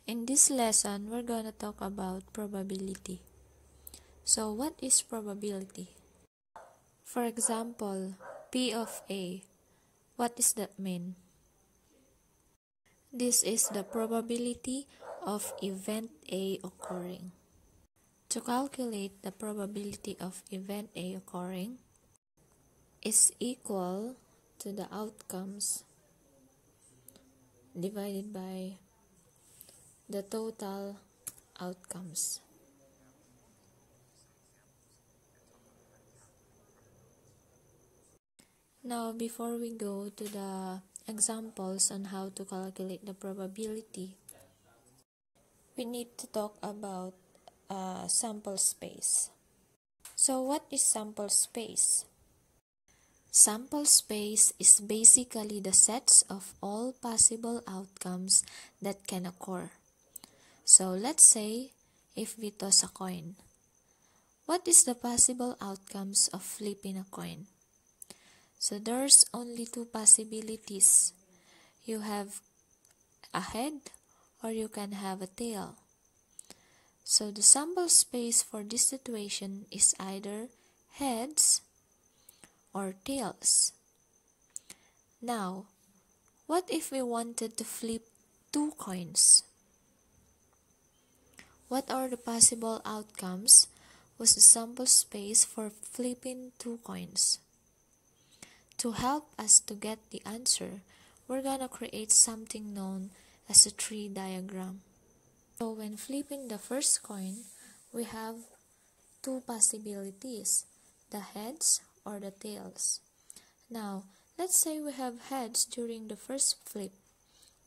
In this lesson, we're going to talk about probability. So, what is probability? For example, P of A. What does that mean? This is the probability of event A occurring. To calculate the probability of event A occurring is equal to the outcomes divided by the total outcomes. Now, before we go to the examples on how to calculate the probability, we need to talk about sample space. So, what is sample space? Sample space is basically the sets of all possible outcomes that can occur. So, let's say if we toss a coin, what is the possible outcomes of flipping a coin? So there's only two possibilities. You have a head or you can have a tail. So the sample space for this situation is either heads or tails. Now, what if we wanted to flip two coins? What are the possible outcomes with the sample space for flipping two coins? To help us to get the answer, we're gonna create something known as a tree diagram. So when flipping the first coin, we have two possibilities, the heads or the tails. Now, let's say we have heads during the first flip.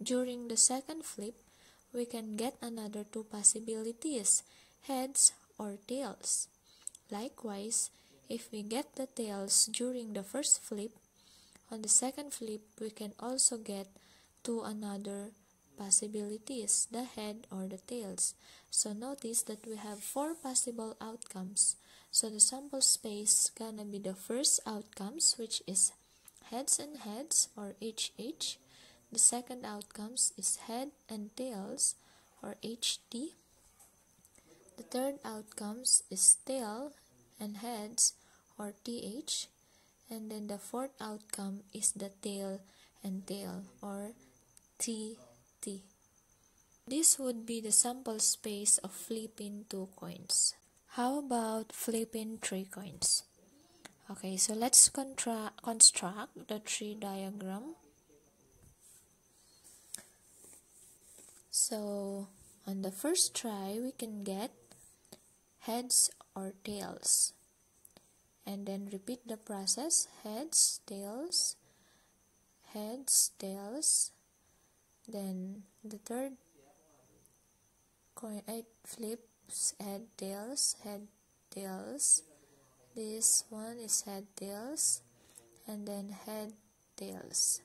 During the second flip, we can get another two possibilities, heads or tails. Likewise, if we get the tails during the first flip, on the second flip, we can also get two another possibilities, the head or the tails. So notice that we have four possible outcomes. So the sample space gonna be the first outcomes, which is heads and heads or HH. The second outcomes is head and tails or HT. The third outcomes is tail and heads or TH. And then the fourth outcome is the tail and tail or TT. This would be the sample space of flipping two coins. How about flipping three coins? Okay, so let's construct the tree diagram. So on the first try, we can get heads or tails. And then repeat the process, heads, tails, then the third coin, it flips, head, tails, this one is head, tails, and then head, tails.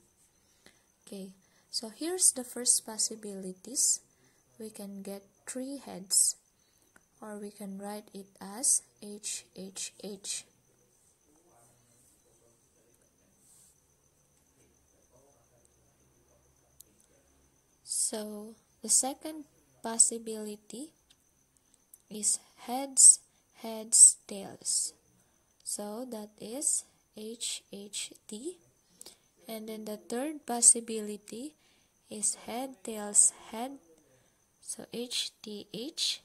Okay, so here's the first possibilities. We can get three heads, or we can write it as HHH. So the second possibility is heads, tails. So that is HHT. And then the third possibility is head, tails, head. So HTH.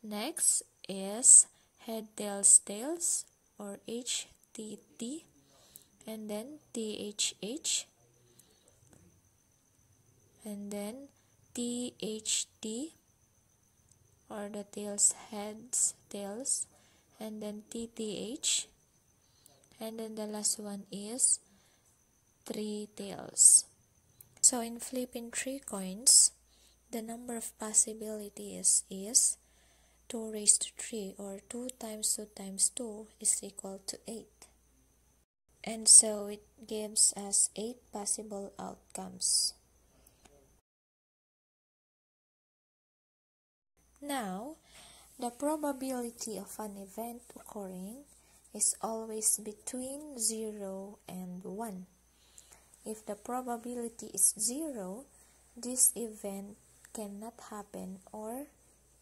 Next is head, tails, tails or HTT. And then THH. And then THT or the tails, heads, tails, and then TTH, and then the last one is three tails. So in flipping three coins, the number of possibilities is 2 raised to 3, or 2 times 2 times 2 is equal to 8. And so it gives us 8 possible outcomes. Now, the probability of an event occurring is always between 0 and 1. If the probability is 0, this event cannot happen or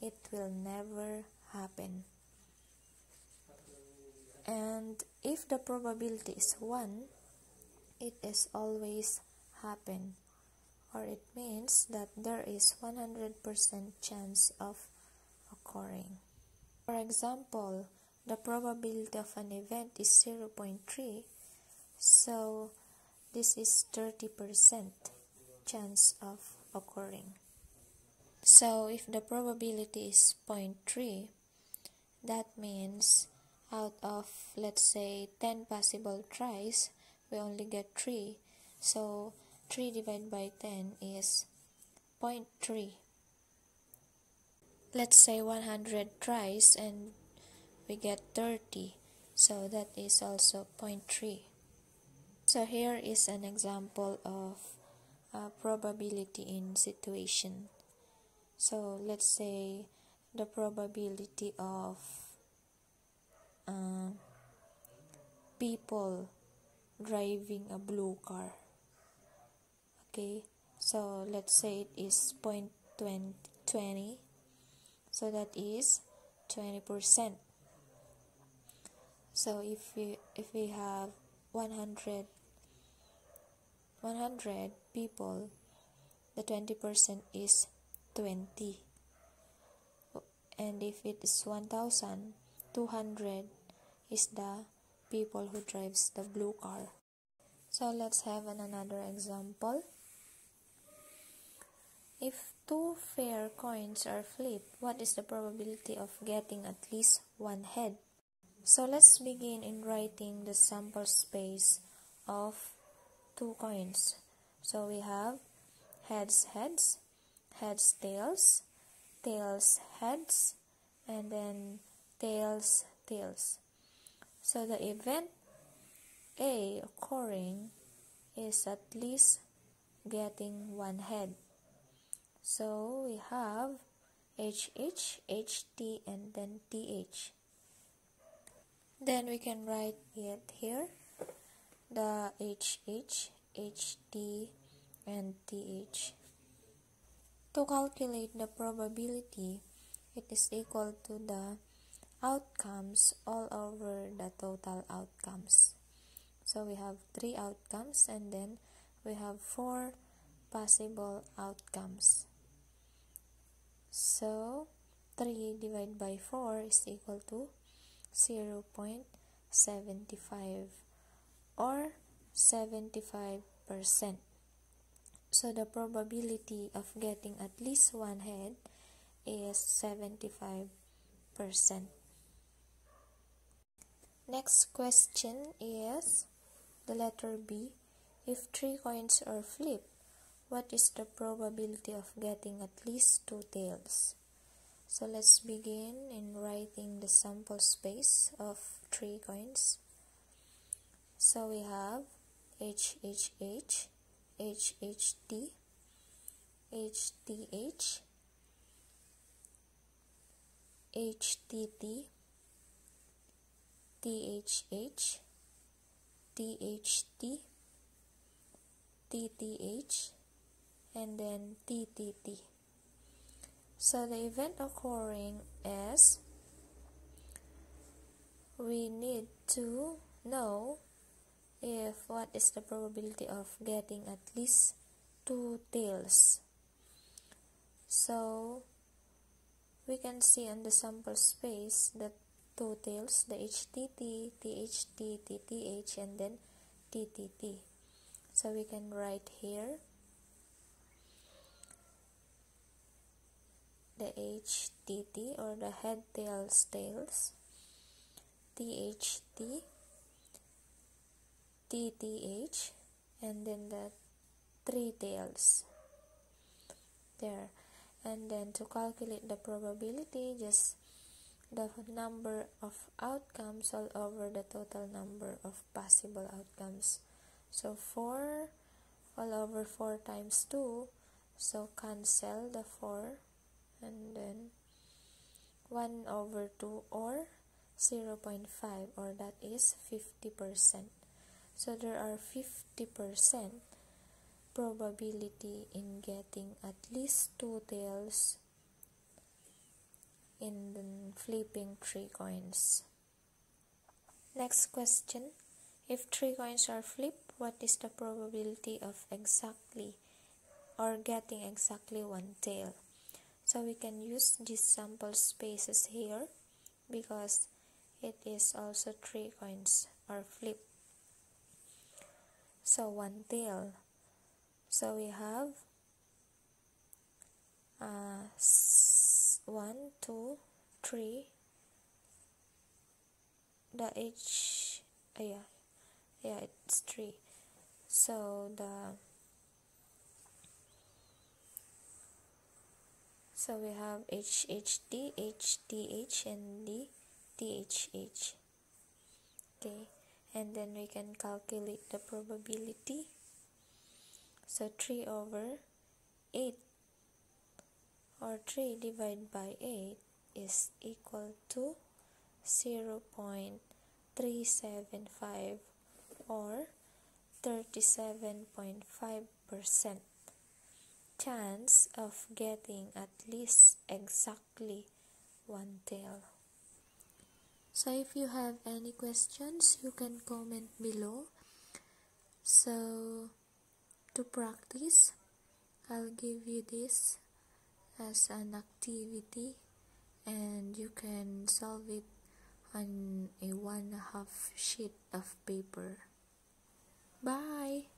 it will never happen. And if the probability is 1, it is always happen, or it means that there is 100% chance of occurring. For example, the probability of an event is 0.3, so this is 30% chance of occurring. So if the probability is 0.3, that means out of, let's say, 10 possible tries, we only get 3. So 3 divided by 10 is 0.3. Let's say 100 tries and we get 30. So that is also 0.3. So here is an example of probability in situation. So let's say the probability of people driving a blue car. Okay, so let's say it is 0.20, so that is 20%. So if we have 100 people, the 20% is 20. And if it is 1,000, 200 is the people who drives the blue car. So let's have another example. If 2 fair coins are flipped, what is the probability of getting at least 1 head? So let's begin in writing the sample space of 2 coins. So we have heads, heads, heads, tails, tails, heads, and then tails, tails. So the event A occurring is at least getting 1 head. So we have HH, HT, and then TH. Then we can write it here, the HH, HT, and TH. To calculate the probability, it is equal to the outcomes all over the total outcomes. So we have 3 outcomes and then we have 4 possible outcomes. So 3 divided by 4 is equal to 0.75 or 75%. So the probability of getting at least 1 head is 75%. Next question is the letter B. If 3 coins are flipped, what is the probability of getting at least 2 tails? So let's begin in writing the sample space of 3 coins. So we have HHH, HHT, HTH, HTT, THH, THT, TTH, and then TTT. So the event occurring is, we need to know if what is the probability of getting at least 2 tails. So we can see on the sample space that 2 tails, the HTT, THT, TTH, and then TTT. So we can write here the HTT or the head, tails, tails, THT, TTH, and then the 3 tails there. And then to calculate the probability, just the number of outcomes all over the total number of possible outcomes. So 4 all over 4 times 2, so cancel the 4, and then 1 over 2 or 0.5, or that is 50%. So there are 50% probability in getting at least 2 tails in flipping 3 coins. Next question. If 3 coins are flipped, what is the probability of exactly or getting exactly 1 tail? So we can use these sample spaces here because it is also 3 coins are flipped. So 1 tail. So we have 1, 2, 3. The H, it's 3. So we have HHD, HTH, and the THH. Okay, and then we can calculate the probability. So 3 over 8 or 3 divided by 8 is equal to 0.375 or 37.5% chance of getting at least exactly 1 tail. So if you have any questions, you can comment below. So to practice, I'll give you this as an activity and you can solve it on a 1/2 sheet of paper. Bye!